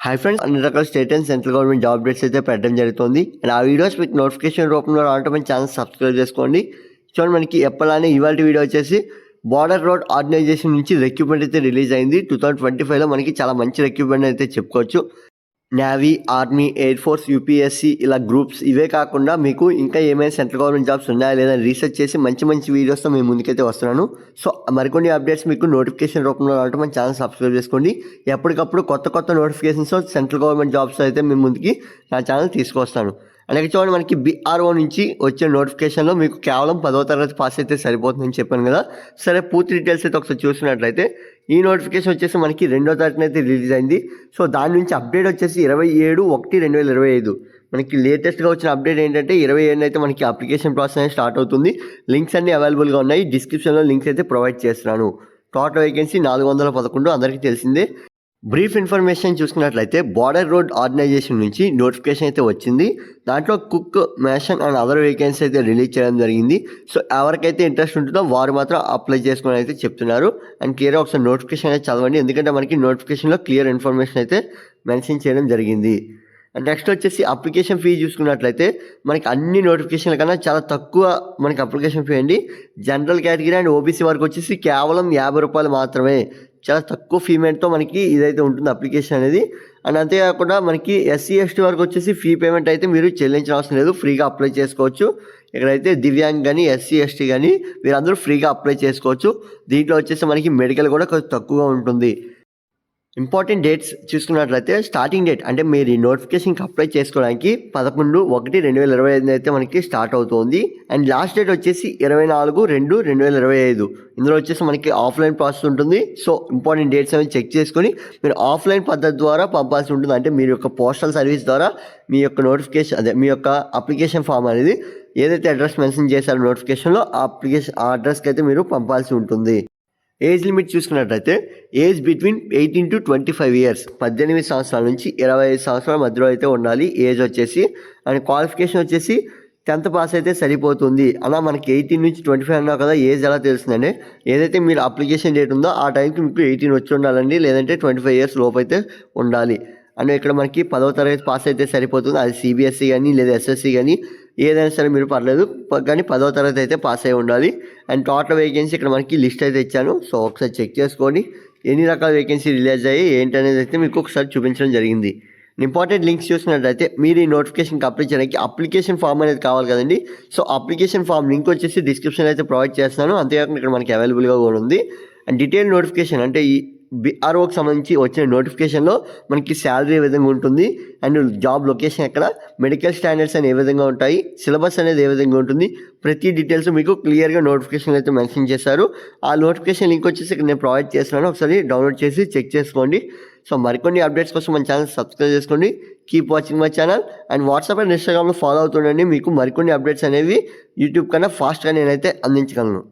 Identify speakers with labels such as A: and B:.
A: Hi friends, అన్ని రకాల state and central government job updates అయితే పెట్టడం జరుగుతుంది. అండ్ ఆ వీడియోస్ మీకు నోటిఫికేషన్ రూపంలో రావడం మన ఛానల్ సబ్స్క్రైబ్ చేసుకోండి. చూడండి, మనకి ఎప్పటిలానే ఇవాళ వీడియో వచ్చేసి బార్డర్ రోడ్ ఆర్గనైజేషన్ నుంచి రిక్రూట్మెంట్ అయితే రిలీజ్ అయింది. 2025లో మనకి చాలా మంచి రిక్రూట్మెంట్ అయితే చెప్పుకోవచ్చు. Navy, army, air force, UPSC ఇలా గ్రూప్స్ ఇవే కాకుండా మీకు ఇంకా ఏమైనా సెంట్రల్ గవర్నమెంట్ జాబ్స్ ఉన్నాయా లేదా రీసెర్చ్ చేసి మంచి వీడియోస్తో మేము ముందుకైతే వస్తున్నాను. సో మరికొన్ని అప్డేట్స్ మీకు నోటిఫికేషన్ రూపంలో రావడం మన ఛానల్ సబ్స్క్రైబ్ చేసుకోండి. ఎప్పటికప్పుడు కొత్త నోటిఫికేషన్స్ సెంట్రల్ గవర్నమెంట్ జాబ్స్ అయితే మేము ముందుకి నా ఛానల్ తీసుకొస్తాను. అలాగే చూడండి, మనకి బీఆర్ఓ నుంచి వచ్చే నోటిఫికేషన్లో మీకు కేవలం 10వ తరగతి పాస్ అయితే సరిపోతుందని చెప్పాను కదా. సరే, పూర్తి డీటెయిల్స్ అయితే ఒకసారి చూసినట్లయితే ఈ నోటిఫికేషన్ వచ్చేసి మనకి 2వ తారీఖున అయితే రిలీజ్ అయింది. సో దాని నుంచి అప్డేట్ వచ్చేసి 27/1/2025. మనకి లేటెస్ట్గా వచ్చిన అప్డేట్ ఏంటంటే 27 అయితే మనకి అప్లికేషన్ ప్రాసెస్ అనేది స్టార్ట్ అవుతుంది. లింక్స్ అన్ని అవైలబుల్గా ఉన్నాయి. డిస్క్రిప్షన్లో లింక్స్ అయితే ప్రొవైడ్ చేస్తున్నాను. టోటల్ వేకెన్సీ 411 అందరికీ తెలిసిందే. బ్రీఫ్ ఇన్ఫర్మేషన్ చూసుకున్నట్లయితే బార్డర్ రోడ్ ఆర్గనైజేషన్ నుంచి నోటిఫికేషన్ అయితే వచ్చింది. దాంట్లో కుక్, మేషన్ అండ్ అదర్ వేకెన్సీ అయితే రిలీజ్ చేయడం జరిగింది. సో ఎవరికైతే ఇంట్రెస్ట్ ఉంటుందో వారు మాత్రం అప్లై చేసుకుని అయితే చెప్తున్నారు. అండ్ క్లియర్గా ఒకసారి నోటిఫికేషన్ అయితే చదవండి, ఎందుకంటే మనకి నోటిఫికేషన్లో క్లియర్ ఇన్ఫర్మేషన్ అయితే మెన్షన్ చేయడం జరిగింది. అండ్ నెక్స్ట్ వచ్చేసి అప్లికేషన్ ఫీ చూసుకున్నట్లయితే మనకి అన్ని నోటిఫికేషన్ల కన్నా చాలా తక్కువ మనకి అప్లికేషన్ ఫీ అండి. జనరల్ కేటగిరీ అండ్ ఓబీసీ వరకు వచ్చేసి కేవలం 50 రూపాయలు మాత్రమే. చాలా తక్కువ పేమెంట్తో మనకి ఇదైతే ఉంటుంది అప్లికేషన్ అనేది. అండ్ అంతేకాకుండా మనకి ఎస్సీ ఎస్టీ వరకు వచ్చేసి ఫీ పేమెంట్ అయితే మీరు చెల్లించిన అవసరం లేదు, ఫ్రీగా అప్లై చేసుకోవచ్చు. ఇక్కడైతే దివ్యాంగ్ కానీ ఎస్సీ ఎస్టీ కానీ వీరందరూ ఫ్రీగా అప్లై చేసుకోవచ్చు. దీంట్లో వచ్చేసి మనకి మెడికల్ కూడా కొంచెం తక్కువగా ఉంటుంది. ఇంపార్టెంట్ డేట్స్ చూసుకున్నట్లయితే స్టార్టింగ్ డేట్ అంటే మీరు ఈ నోటిఫికేషన్కి అప్లై చేసుకోవడానికి 11/1/2025 అయితే మనకి స్టార్ట్ అవుతుంది. అండ్ లాస్ట్ డేట్ వచ్చేసి 24/2/2025. ఇందులో వచ్చేసి మనకి ఆఫ్లైన్ ప్రాసెస్ ఉంటుంది. సో ఇంపార్టెంట్ డేట్స్ అనేవి చెక్ చేసుకొని మీరు ఆఫ్లైన్ పద్ధతి ద్వారా పంపాల్సి ఉంటుంది. అంటే మీరు యొక్క పోస్టల్ సర్వీస్ ద్వారా మీ యొక్క నోటిఫికేషన్ మీ యొక్క అప్లికేషన్ ఫామ్ అనేది ఏదైతే అడ్రస్ మెన్షన్ చేశారో నోటిఫికేషన్లో ఆ అడ్రస్కి అయితే మీరు పంపాల్సి ఉంటుంది. ఏజ్ లిమిట్ చూసుకున్నట్లయితే ఏజ్ బిట్వీన్ 18 to 25 ఇయర్స్, 18 సంవత్సరాల నుంచి 25 సంవత్సరాల మధ్యలో అయితే ఉండాలి ఏజ్ వచ్చేసి. అండ్ క్వాలిఫికేషన్ వచ్చేసి 10th పాస్ అయితే సరిపోతుంది. అలా మనకి 18 నుంచి 25 అన్నా కదా, ఏజ్ ఎలా తెలుస్తుందండి? ఏదైతే మీరు అప్లికేషన్ డేట్ ఉందో ఆ టైంకి మీకు 18 వచ్చి ఉండాలండి, లేదంటే 25 ఇయర్స్ లోపు అయితే ఉండాలి. అండ్ ఇక్కడ మనకి 10వ తరగతి పాస్ అయితే సరిపోతుంది. అది సిబిఎస్ఈ కానీ లేదా ఎస్ఎస్సి కానీ ఏదైనా సరే మీరు పర్లేదు, కానీ 10వ తరగతి అయితే పాస్ అయి ఉండాలి. అండ్ టోటల్ వేకెన్సీ ఇక్కడ మనకి లిస్ట్ అయితే ఇచ్చాను. సో ఒకసారి చెక్ చేసుకోండి ఎన్ని రకాల వేకెన్సీ రిలీజ్ అయ్యి ఏంటనేది అయితే మీకు ఒకసారి చూపించడం జరిగింది. ఇంపార్టెంట్ లింక్స్ చూసినట్లయితే మీరు ఈ నోటిఫికేషన్కి అప్లై చేయడానికి అప్లికేషన్ ఫామ్ అనేది కావాలి కదండి. సో అప్లికేషన్ ఫామ్ లింక్ వచ్చేసి డిస్క్రిప్షన్ అయితే ప్రొవైడ్ చేస్తాను. అంతేకాకుండా ఇక్కడ మనకి అవైలబుల్గా కూడా ఉంది. అండ్ డీటెయిల్ నోటిఫికేషన్ అంటే ఈ బీఆర్ఓకి సంబంధించి వచ్చిన నోటిఫికేషన్లో మనకి శాలరీ ఏ విధంగా ఉంటుంది, అండ్ జాబ్ లొకేషన్ ఎక్కడ, మెడికల్ స్టాండర్డ్స్ అని ఏ విధంగా ఉంటాయి, సిలబస్ అనేది ఏ విధంగా ఉంటుంది, ప్రతి డీటెయిల్స్ మీకు క్లియర్గా నోటిఫికేషన్ అయితే మెన్షన్ చేశారు. ఆ నోటిఫికేషన్ లింక్ వచ్చేసి ఇక్కడ నేను ప్రొవైడ్ చేస్తున్నాను, ఒకసారి డౌన్లోడ్ చేసి చెక్ చేసుకోండి. సో మరికొన్ని అప్డేట్స్ కోసం మన ఛానల్ సబ్స్క్రైబ్ చేసుకోండి. Keep watching my channel. And WhatsApp and ఇన్స్టాగ్రామ్లో ఫాలో అవుతుండండి. మీకు మరికొన్ని అప్డేట్స్ అనేవి యూట్యూబ్ కన్నా ఫాస్ట్గా నేనైతే అందించగలను.